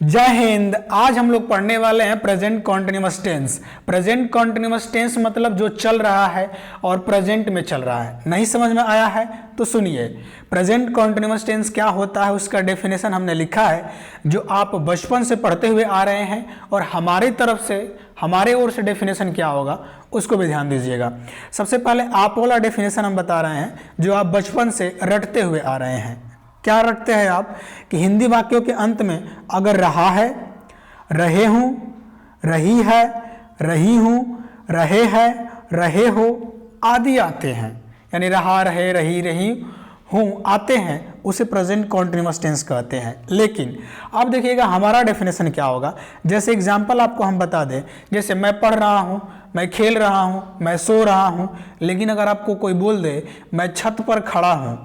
जय हिंद। आज हम लोग पढ़ने वाले हैं present continuous tense. Present continuous tense मतलब जो चल रहा है और प्रेजेंट में चल रहा है। नहीं समझ में आया है तो सुनिए, प्रेजेंट कॉन्टिन्यूअस टेंस क्या होता है उसका डेफिनेशन हमने लिखा है, जो आप बचपन से पढ़ते हुए आ रहे हैं, और हमारी तरफ से हमारे ओर से डेफिनेशन क्या होगा उसको भी ध्यान दीजिएगा। सबसे पहले आप वाला डेफिनेशन हम बता रहे हैं जो आप बचपन से रटते हुए आ रहे हैं। क्या रखते हैं आप कि हिंदी वाक्यों के अंत में अगर रहा है, रहे हूं, रही है, रही हूं, रहे हैं, रहे हो आदि आते हैं, यानी रहा, रहे, रही, रही हूं आते हैं, उसे प्रेजेंट कॉन्टिन्यूअस टेंस कहते हैं। लेकिन अब देखिएगा हमारा डेफिनेशन क्या होगा। जैसे एग्जांपल आपको हम बता दें, जैसे मैं पढ़ रहा हूं, मैं खेल रहा हूं, मैं सो रहा हूं। लेकिन अगर आपको कोई बोल दे मैं छत पर खड़ा हूं,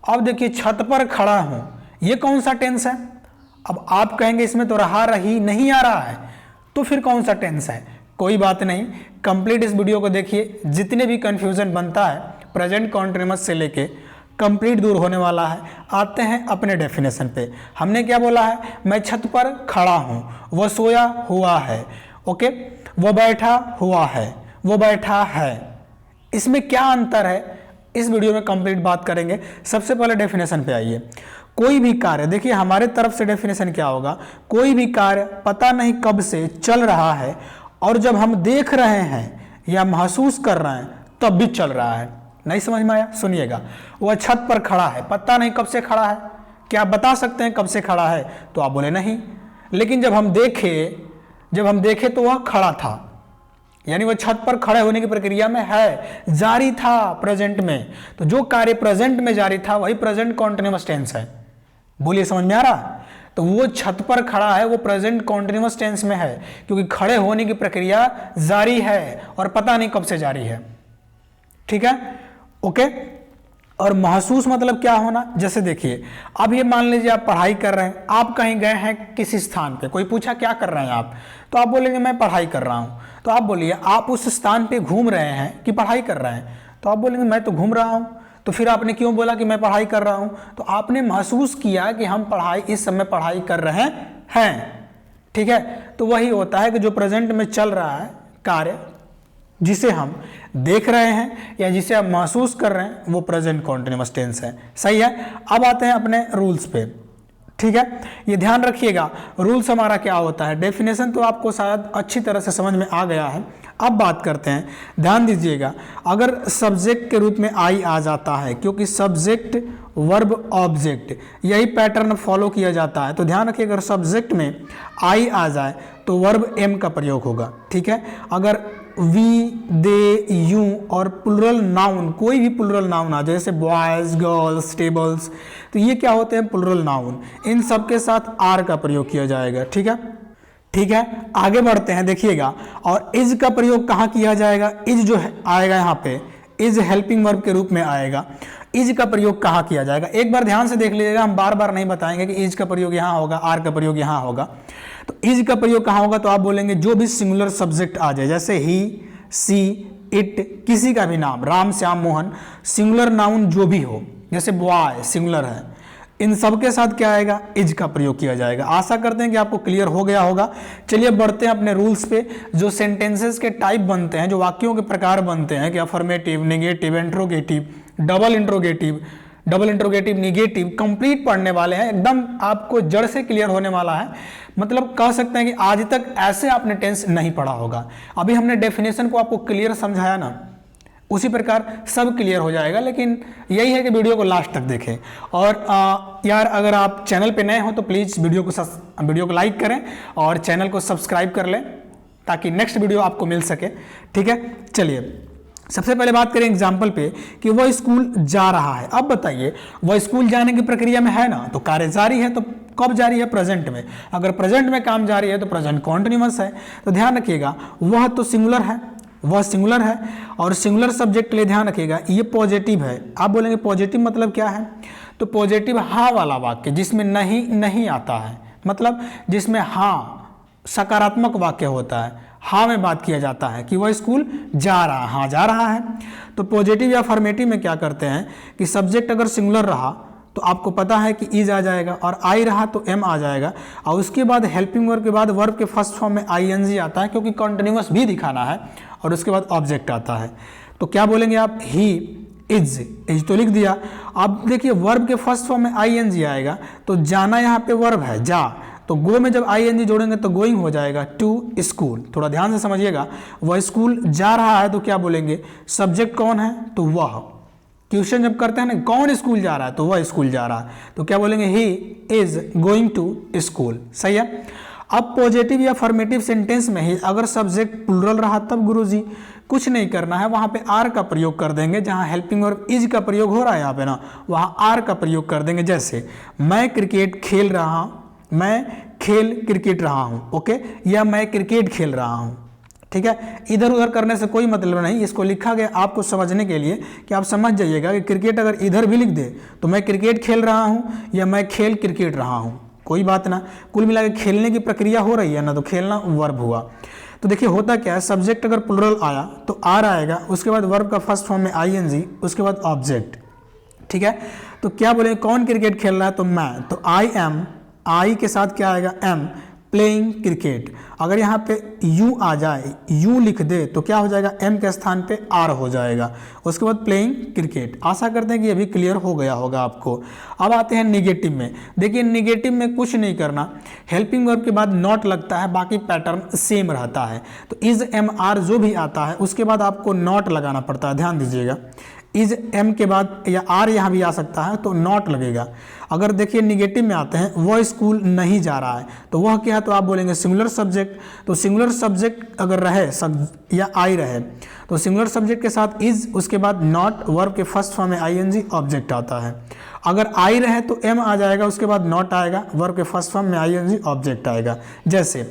अब देखिए छत पर खड़ा हूं, ये कौन सा टेंस है। अब आप कहेंगे इसमें तो रहा, रही नहीं आ रहा है, तो फिर कौन सा टेंस है। कोई बात नहीं, कंप्लीट इस वीडियो को देखिए, जितने भी कंफ्यूजन बनता है प्रेजेंट कॉन्टिन्यूअस से लेके कंप्लीट दूर होने वाला है। आते हैं अपने डेफिनेशन पे। हमने क्या बोला है, मैं छत पर खड़ा हूं, वह सोया हुआ है, ओके, वह बैठा हुआ है, वह बैठा है। इसमें क्या अंतर है इस वीडियो में कंप्लीट बात करेंगे। सबसे पहले डेफिनेशन पे आइए। कोई भी कार्य, देखिए हमारे तरफ से डेफिनेशन क्या होगा, कोई भी कार्य पता नहीं कब से चल रहा है और जब हम देख रहे हैं या महसूस कर रहे हैं तब भी चल रहा है। नहीं समझ में आया, सुनिएगा। वह छत पर खड़ा है, पता नहीं कब से खड़ा है। क्या आप बता सकते हैं कब से खड़ा है? तो आप बोले नहीं। लेकिन जब हम देखे तो वह खड़ा था, यानी वह छत पर खड़े होने की प्रक्रिया में है, जारी था प्रेजेंट में। तो जो कार्य प्रेजेंट में जारी था वही प्रेजेंट कॉन्टिन्यूअस टेंस है। बोलिए, समझ में आ रहा? तो वो छत पर खड़ा है, वो प्रेजेंट कॉन्टिन्यूअस टेंस में है, क्योंकि खड़े होने की प्रक्रिया जारी है और पता नहीं कब से जारी है। ठीक है, ओके। और महसूस मतलब क्या होना, जैसे देखिए अब ये मान लीजिए आप पढ़ाई कर रहे हैं, आप कहीं गए हैं किसी स्थान पे, कोई पूछा क्या कर रहे हैं आप, तो आप बोलेंगे मैं पढ़ाई कर रहा हूं। तो आप बोलिए आप उस स्थान पे घूम रहे हैं कि पढ़ाई कर रहे हैं, तो आप बोलेंगे मैं तो घूम रहा हूं। तो फिर आपने क्यों बोला कि मैं पढ़ाई कर रहा हूं? तो आपने महसूस किया कि हम इस समय पढ़ाई कर रहे हैं। ठीक है, तो वही होता है कि जो प्रेजेंट में चल रहा है कार्य, जिसे हम देख रहे हैं या जिसे आप महसूस कर रहे हैं, वो प्रेजेंट कॉन्टिन्यूअस टेंस है। सही है। अब आते हैं अपने रूल्स पे। ठीक है, ये ध्यान रखिएगा रूल्स हमारा क्या होता है। डेफिनेशन तो आपको शायद अच्छी तरह से समझ में आ गया है। अब बात करते हैं, ध्यान दीजिएगा। अगर सब्जेक्ट के रूप में आई आ जाता है, क्योंकि सब्जेक्ट वर्ब ऑब्जेक्ट यही पैटर्न फॉलो किया जाता है, तो ध्यान रखिए अगर सब्जेक्ट में आई आ जाए तो वर्ब एम का प्रयोग होगा। ठीक है, अगर वी, दे, यू और प्लुरल नाउन, कोई भी प्लुरल नाउन आ जाए, जैसे बॉयज, गर्ल्स, टेबल्स, तो ये क्या होते हैं प्लुरल नाउन। इन सब के साथ आर का प्रयोग किया जाएगा। ठीक है, ठीक है। आगे बढ़ते हैं, देखिएगा। और इज का प्रयोग कहाँ किया जाएगा? इज जो है आएगा यहाँ पे, इज हेल्पिंग वर्ब के रूप में आएगा। इज का प्रयोग कहाँ किया जाएगा एक बार ध्यान से देख लीजिएगा, हम बार बार नहीं बताएंगे कि इज का प्रयोग यहाँ होगा, आर का प्रयोग यहाँ होगा। तो इज का प्रयोग कहाँ होगा? तो आप बोलेंगे जो भी सिंगुलर सब्जेक्ट आ जाए, जैसे ही, सी, इट, किसी का भी नाम, राम, श्याम, मोहन, सिंगुलर नाउन जो भी हो, जैसे बॉय सिंगुलर है, इन सब के साथ क्या आएगा? इज का प्रयोग किया जाएगा। आशा करते हैं कि आपको क्लियर हो गया होगा। चलिए बढ़ते हैं अपने रूल्स पे। जो सेंटेंसेस के टाइप बनते हैं, जो वाक्यों के प्रकार बनते हैं कि affirmative, negative, interrogative, double interrogative, negative, complete पढ़ने वाले हैं। एकदम आपको जड़ से क्लियर होने वाला है। मतलब कह सकते हैं कि आज तक ऐसे आपने टेंस नहीं पढ़ा होगा। अभी हमने डेफिनेशन को आपको क्लियर समझाया ना, उसी प्रकार सब क्लियर हो जाएगा। लेकिन यही है कि वीडियो को लास्ट तक देखें। और यार अगर आप चैनल पे नए हो तो प्लीज़ वीडियो को लाइक करें और चैनल को सब्सक्राइब कर लें, ताकि नेक्स्ट वीडियो आपको मिल सके। ठीक है, चलिए सबसे पहले बात करें एग्जाम्पल पे कि वह स्कूल जा रहा है। अब बताइए वह स्कूल जाने की प्रक्रिया में है ना, तो कार्य जारी है। तो कब जारी है? प्रेजेंट में। अगर प्रेजेंट में काम जारी है तो प्रेजेंट कॉन्टिन्यूअस है। तो ध्यान रखिएगा वह तो सिंगुलर है, वह सिंगुलर है, और सिंगुलर सब्जेक्ट के लिए ध्यान रखिएगा ये पॉजिटिव है। आप बोलेंगे पॉजिटिव मतलब क्या है? तो पॉजिटिव हाँ वाला वाक्य जिसमें नहीं नहीं आता है, मतलब जिसमें हाँ सकारात्मक वाक्य होता है, हाँ में बात किया जाता है कि वह स्कूल जा रहा है, हाँ जा रहा है। तो पॉजिटिव या अफर्मेटिव में क्या करते हैं कि सब्जेक्ट अगर सिंगुलर रहा तो आपको पता है कि इज आ जाएगा, और आई रहा तो एम आ जाएगा, और उसके बाद हेल्पिंग वर्ब के बाद वर्ब के फर्स्ट फॉर्म में आईएनजी आता है क्योंकि कॉन्टिन्यूअस भी दिखाना है, और उसके बाद ऑब्जेक्ट आता है। तो क्या बोलेंगे आप, ही इज तो लिख दिया। अब देखिए वर्ब के फर्स्ट फॉर्म में आईएनजी आएगा, तो जाना यहाँ पे वर्ब है जा, तो गो में जब आईएनजी जोड़ेंगे तो गोइंग हो जाएगा टू स्कूल। थोड़ा ध्यान से समझिएगा, वह स्कूल जा रहा है तो क्या बोलेंगे, सब्जेक्ट कौन है तो वह। क्वेश्चन जब करते हैं ना कौन स्कूल जा रहा है तो वह स्कूल जा रहा है, तो क्या बोलेंगे he is going to school. सही है। अब पॉजिटिव या फॉर्मेटिव सेंटेंस में ही अगर सब्जेक्ट प्लूरल रहा तब गुरुजी कुछ नहीं करना है, वहां पे आर का प्रयोग कर देंगे। जहां हेल्पिंग वर्ब इज का प्रयोग हो रहा है यहाँ पे ना, वहां आर का प्रयोग कर देंगे। जैसे मैं क्रिकेट खेल रहा हूं, मैं खेल क्रिकेट रहा हूं, ओके, या मैं क्रिकेट खेल रहा हूं। ठीक है, इधर उधर करने से कोई मतलब नहीं, इसको लिखा गया आपको समझने के लिए कि आप समझ जाइएगा कि क्रिकेट अगर इधर भी लिख दे तो मैं क्रिकेट खेल रहा हूं या मैं खेल क्रिकेट रहा हूं, कोई बात ना। कुल मिला के खेलने की प्रक्रिया हो रही है ना, तो खेलना वर्ब हुआ। तो देखिए होता क्या है, सब्जेक्ट अगर प्लूरल आया तो आर आएगा, उसके बाद वर्ब का फर्स्ट फॉर्म में आईएनजी, उसके बाद ऑब्जेक्ट। ठीक है, तो क्या बोले कौन क्रिकेट खेल रहा है तो मैं, तो आई एम, आई के साथ क्या आएगा एम, प्लेइंग क्रिकेट। अगर यहाँ पे यू आ जाए, यू लिख दे तो क्या हो जाएगा, एम के स्थान पे आर हो जाएगा, उसके बाद प्लेइंग क्रिकेट। आशा करते हैं कि ये भी क्लियर हो गया होगा आपको। अब आते हैं निगेटिव में। देखिए निगेटिव में कुछ नहीं करना, हेल्पिंग वर्ब के बाद नॉट लगता है, बाकी पैटर्न सेम रहता है। तो इज एम आर जो भी आता है उसके बाद आपको नॉट लगाना पड़ता है, ध्यान दीजिएगा। इज एम के बाद या आर यहाँ भी आ सकता है तो नॉट लगेगा। अगर देखिए निगेटिव में आते हैं, वह स्कूल नहीं जा रहा है, तो वह क्या है तो आप बोलेंगे सिंगुलर सब्जेक्ट। तो सिंगुलर सब्जेक्ट अगर रहे या आई रहे तो सिंगुलर सब्जेक्ट के साथ इज, उसके बाद नॉट, वर्ब के फर्स्ट फॉर्म में आईएनजी, ऑब्जेक्ट आता है। अगर आई रहे तो एम आ जाएगा, उसके बाद नॉट आएगा, वर्ब के फर्स्ट फॉर्म में आईएनजी, ऑब्जेक्ट आएगा। जैसे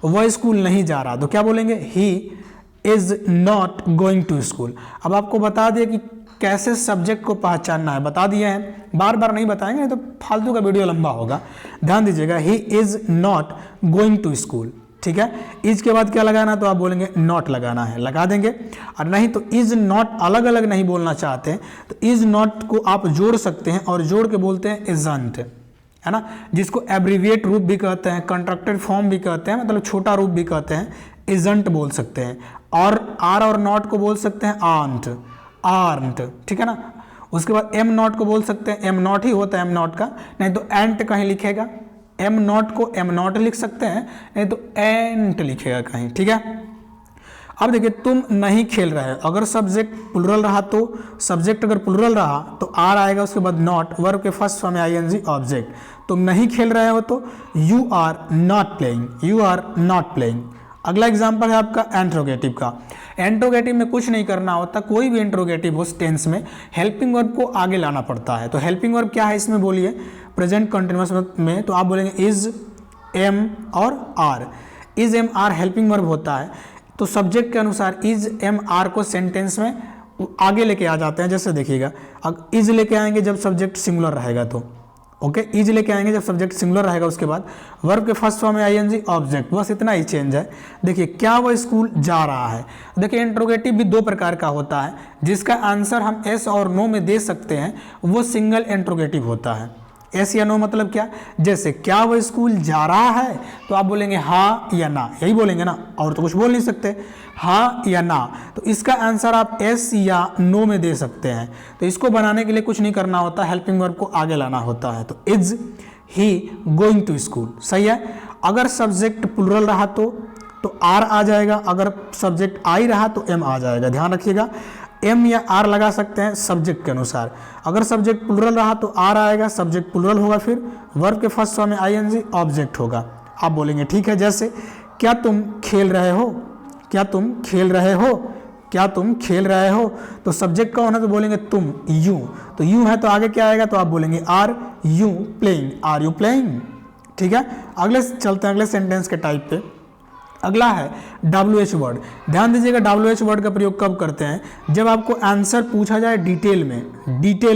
वह स्कूल नहीं जा रहा तो क्या बोलेंगे, he is not going to school. अब आपको बता दिए कि कैसे सब्जेक्ट को पहचानना है, बता दिए हैं, बार बार नहीं बताएंगे नहीं तो फालतू का वीडियो लंबा होगा। ध्यान दीजिएगा, he is not going to school. ठीक है, इज के बाद क्या लगाना तो आप बोलेंगे नॉट लगाना है, लगा देंगे। और नहीं तो इज नॉट अलग अलग नहीं बोलना चाहते हैं तो इज नॉट को आप जोड़ सकते हैं, और जोड़ के बोलते हैं इजंट, है ना, जिसको एब्रीविएट रूप भी कहते हैं, कंट्रैक्टेड फॉर्म भी कहते हैं, मतलब छोटा रूप भी कहते हैं, इजंट बोल सकते हैं। और आर और नॉट को बोल सकते हैं आंट, आर्ट। ठीक है ना, उसके बाद एम नॉट को बोल सकते हैं, एम नॉट ही होता है एम नॉट का, नहीं तो एंट कहीं लिखेगा, एम नॉट को एम नॉट लिख सकते हैं, नहीं तो एंट लिखेगा कहीं। ठीक है, अब देखिए तुम नहीं खेल रहे हो, अगर सब्जेक्ट प्लूरल रहा तो सब्जेक्ट अगर प्लूरल रहा तो आर आएगा, उसके बाद नॉट, वर्ब के फर्स्ट फॉर्म में आईएनजी, ऑब्जेक्ट। तुम नहीं खेल रहे हो तो you are not playing, you are not playing. अगला एग्जांपल है आपका इंट्रोगेटिव का। इंट्रोगेटिव में कुछ नहीं करना होता, कोई भी इंट्रोगेटिव हो टेंस में हेल्पिंग वर्ब को आगे लाना पड़ता है। तो हेल्पिंग वर्ब क्या है इसमें बोलिए, प्रेजेंट कंटिन्यूअस में, तो आप बोलेंगे इज एम और are. Is am are helping verb होता है, तो सब्जेक्ट के अनुसार इज एम आर को सेंटेंस में आगे लेके आ जाते हैं। जैसे देखिएगा, अब इज लेके आएंगे जब सब्जेक्ट सिंगुलर रहेगा तो ओके, इज लेके आएंगे जब सब्जेक्ट सिंगुलर रहेगा, उसके बाद वर्ब के फर्स्ट फॉर्म में आईएनजी, ऑब्जेक्ट, बस इतना ही चेंज है। देखिए क्या वो स्कूल जा रहा है। देखिए इंट्रोगेटिव भी दो प्रकार का होता है, जिसका आंसर हम एस और नो में दे सकते हैं, वो सिंगल इंट्रोगेटिव होता है। एस या नो मतलब क्या, जैसे क्या वो स्कूल जा रहा है तो आप बोलेंगे हाँ या ना, यही बोलेंगे ना, और तो कुछ बोल नहीं सकते, हाँ या ना। तो इसका आंसर आप एस या नो में दे सकते हैं। तो इसको बनाने के लिए कुछ नहीं करना होता, हेल्पिंग वर्ब को आगे लाना होता है। तो is he going to school, सही है। अगर सब्जेक्ट प्लूरल रहा तो आर आ जाएगा, अगर सब्जेक्ट आई रहा तो एम आ जाएगा। ध्यान रखिएगा, एम या आर लगा सकते हैं सब्जेक्ट के अनुसार। अगर सब्जेक्ट प्लूरल रहा तो आर आएगा, सब्जेक्ट प्लूरल होगा, फिर वर्ब के फर्स्ट फॉर्म में आईएनजी, ऑब्जेक्ट होगा। आप बोलेंगे ठीक है, जैसे क्या तुम खेल रहे हो, क्या तुम खेल रहे हो, क्या तुम खेल रहे हो, तो सब्जेक्ट कौन है तो बोलेंगे तुम, यू। तो यू है तो आगे क्या आएगा तो आप बोलेंगे are you playing, are you playing. ठीक है, अगले चलते हैं अगले सेंटेंस के टाइप पे। अगला है WH वर्ड। ध्यान दीजिएगा WH वर्ड का प्रयोग कब करते हैं, जब आपको आंसर पूछा जाए डिटेल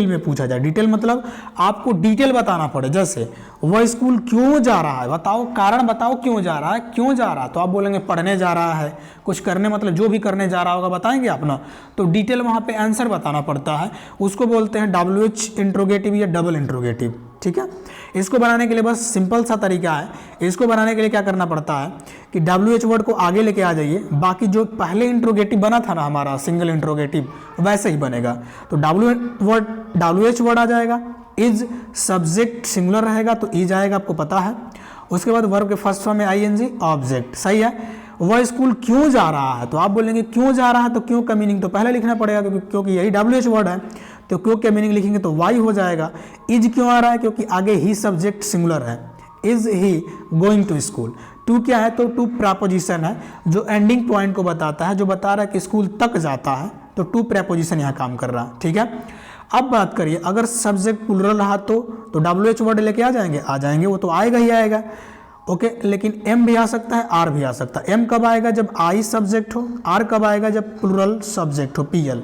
में पूछा जाए। डिटेल मतलब आपको डिटेल बताना पड़े, जैसे वह स्कूल क्यों जा रहा है, बताओ कारण बताओ क्यों जा रहा है, क्यों जा रहा है, तो आप बोलेंगे पढ़ने जा रहा है, कुछ करने मतलब जो भी करने जा रहा होगा बताएंगे आप ना, तो डिटेल वहाँ पे आंसर बताना पड़ता है, उसको बोलते हैं WH इंट्रोगेटिव या डबल इंट्रोगेटिव। ठीक है, इसको बनाने के लिए बस सिंपल सा तरीका है। इसको बनाने के लिए क्या करना पड़ता है कि WH वर्ड को आगे लेके आ जाइए, बाकी जो पहले इंट्रोगेटिव बना था ना हमारा सिंगल इंट्रोगेटिव वैसे ही बनेगा। तो WH वर्ड आ जाएगा, इज सब्जेक्ट सिंगुलर रहेगा तो इज आएगा, आपको पता है। उसके बाद वर्ब के फर्स्ट फॉर्म में ING ऑब्जेक्ट, सही है। वह स्कूल क्यों जा रहा है, तो आप बोलेंगे क्यों जा रहा है, तो क्यों का मीनिंग तो पहले लिखना पड़ेगा क्योंकि यही WH वर्ड है, तो क्यों के मीनिंग लिखेंगे तो वाई हो जाएगा। इज क्यों आ रहा है, क्योंकि आगे ही सब्जेक्ट सिंगुलर है, is he going to school. To क्या है, तो टू प्रेपोजिशन है जो एंडिंग पॉइंट को बताता है, जो बता रहा है कि स्कूल तक जाता है, तो टू प्रेपोजिशन यहाँ काम कर रहा है। ठीक है, अब बात करिए अगर सब्जेक्ट प्लुरल रहा तो WH वर्ड लेके आ जाएंगे, वो तो आएगा ही आएगा। ओके, लेकिन M भी आ सकता है, R भी आ सकता है। M कब आएगा, जब I सब्जेक्ट हो, R कब आएगा, जब प्लुरल सब्जेक्ट हो, PL।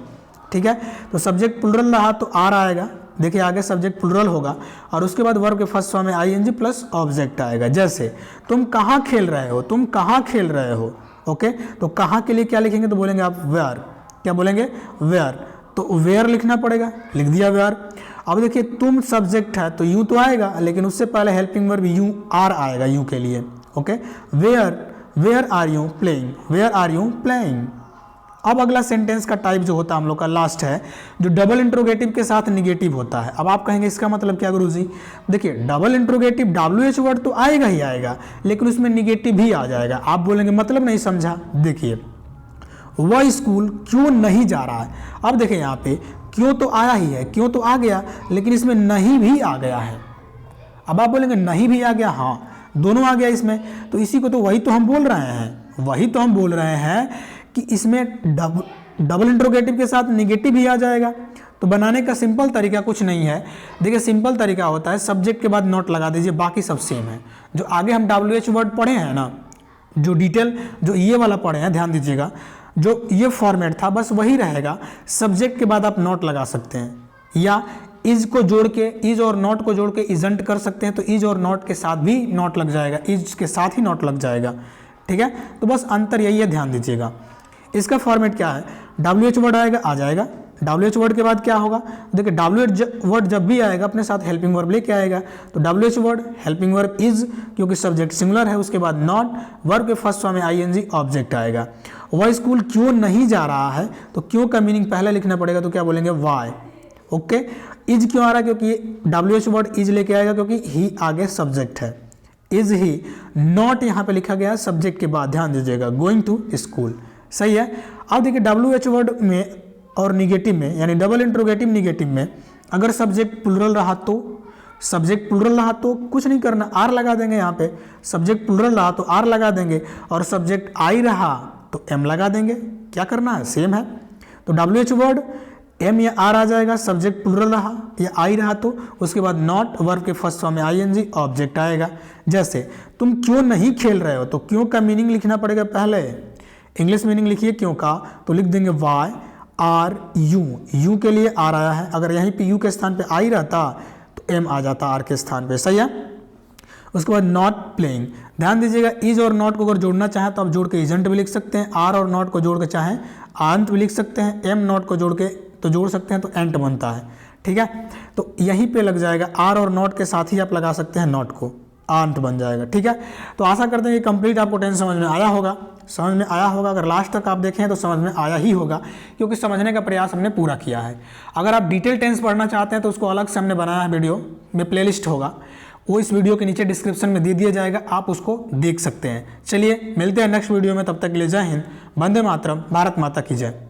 ठीक है, तो सब्जेक्ट प्लुरल रहा तो R आएगा, देखिए आगे सब्जेक्ट प्लुरल होगा, और उसके बाद वर्ब के फर्स्ट फॉर्म में ING प्लस ऑब्जेक्ट आएगा। जैसे तुम कहाँ खेल रहे हो, तुम कहाँ खेल रहे हो। ओके, तो कहाँ के लिए क्या लिखेंगे, तो बोलेंगे आप वेयर, क्या बोलेंगे वेयर, तो वेयर लिखना पड़ेगा, लिख दिया वेयर। अब देखिए तुम सब्जेक्ट है तो यू तो आएगा, लेकिन उससे पहले हेल्पिंग वर्ब यू आर आएगा यू के लिए। Okay, where are you playing, where are you playing. अब अगला सेंटेंस का टाइप जो होता है हम लोग का लास्ट है, जो डबल इंट्रोगेटिव के साथ निगेटिव होता है। अब आप कहेंगे इसका मतलब क्या गुरुजी, देखिए डबल इंट्रोगेटिव WH वर्ड तो आएगा ही आएगा, लेकिन उसमें निगेटिव भी आ जाएगा। आप बोलेंगे मतलब नहीं समझा, देखिए वह स्कूल क्यों नहीं जा रहा है। अब देखिए यहाँ पे क्यों तो आया ही है, क्यों तो आ गया, लेकिन इसमें नहीं भी आ गया है। अब आप बोलेंगे नहीं भी आ गया, हाँ दोनों आ गया इसमें, तो इसी को तो वही तो हम बोल रहे हैं कि इसमें डबल इंट्रोगेटिव के साथ निगेटिव भी आ जाएगा। तो बनाने का सिंपल तरीका कुछ नहीं है, देखिए सिंपल तरीका होता है सब्जेक्ट के बाद नोट लगा दीजिए, बाकी सब सेम है। जो आगे हम WH वर्ड पढ़े हैं ना, जो डिटेल जो ये वाला पढ़े हैं, ध्यान दीजिएगा, जो ये फॉर्मेट था बस वही रहेगा। सब्जेक्ट के बाद आप नोट लगा सकते हैं, या इज को जोड़ के, इज और नॉट को जोड़ के इजंट कर सकते हैं, तो इज और नॉट के साथ भी नोट लग जाएगा, इज के साथ ही नोट लग जाएगा। ठीक है, तो बस अंतर यही है, ध्यान दीजिएगा। इसका फॉर्मेट क्या है, WH वर्ड आएगा आ जाएगा, WH वर्ड के बाद क्या होगा, देखिए WH वर्ड जब भी आएगा अपने साथ हेल्पिंग वर्ब लेके आएगा, तो WH word helping verb is, क्योंकि सब्जेक्ट सिंगुलर है, उसके बाद नॉट, वर्ब के फर्स्ट फॉर्म में ING ऑब्जेक्ट आएगा। वह स्कूल क्यों नहीं जा रहा है, तो क्यों का मीनिंग पहले लिखना पड़ेगा, तो क्या बोलेंगे वाई। ओके, इज क्यों आ रहा है, क्योंकि WH वर्ड इज लेके आएगा, क्योंकि ही आगे सब्जेक्ट है, इज ही। नॉट यहाँ पे लिखा गया है सब्जेक्ट के बाद, ध्यान दीजिएगा, गोइंग टू स्कूल, सही है। अब देखिए WH वर्ड में और निगेटिव में, यानी डबल इंट्रोगेटिव निगेटिव में, अगर सब्जेक्ट प्लुरल रहा तो कुछ नहीं करना, आर लगा देंगे यहाँ पे। सब्जेक्ट प्लुरल रहा तो आर लगा देंगे, और सब्जेक्ट आई रहा तो एम लगा देंगे, क्या करना है सेम है। तो WH वर्ड एम या आर आ जाएगा, सब्जेक्ट प्लुरल रहा या आई रहा तो उसके बाद नॉट, वर्ब के फर्स्ट फॉर्म में ING ऑब्जेक्ट आएगा। जैसे तुम क्यों नहीं खेल रहे हो, तो क्यों का मीनिंग लिखना पड़ेगा पहले, इंग्लिश मीनिंग लिखिए क्यों का, तो लिख देंगे वाई आर यू के लिए आर आया है, अगर यहीं पे यू के स्थान पे आई रहता तो एम आ जाता आर के स्थान पे, सही है। उसके बाद नॉट प्लेइंग, ध्यान दीजिएगा इज और नॉट को अगर जोड़ना चाहें तो आप जोड़ के इजेंट भी लिख सकते हैं, आर और नॉट को जोड़ के चाहें आंत भी लिख सकते हैं, एम नॉट को जोड़ के तो जोड़ सकते हैं तो एंट बनता है। ठीक है, तो यहीं पे लग जाएगा, आर और नॉट के साथ ही आप लगा सकते हैं नॉट को, आंत बन जाएगा। ठीक है, तो आशा करते हैं कि कंप्लीट आपको टेंस समझ में आया होगा, अगर लास्ट तक आप देखें तो समझ में आया ही होगा, क्योंकि समझने का प्रयास हमने पूरा किया है। अगर आप डिटेल टेंस पढ़ना चाहते हैं तो उसको अलग से हमने बनाया है, वीडियो में प्लेलिस्ट होगा, वो इस वीडियो के नीचे डिस्क्रिप्शन में दे दिया जाएगा, आप उसको देख सकते हैं। चलिए मिलते हैं नेक्स्ट वीडियो में, तब तक के लिए जय हिंद, वंदे मातरम, भारत माता की जय।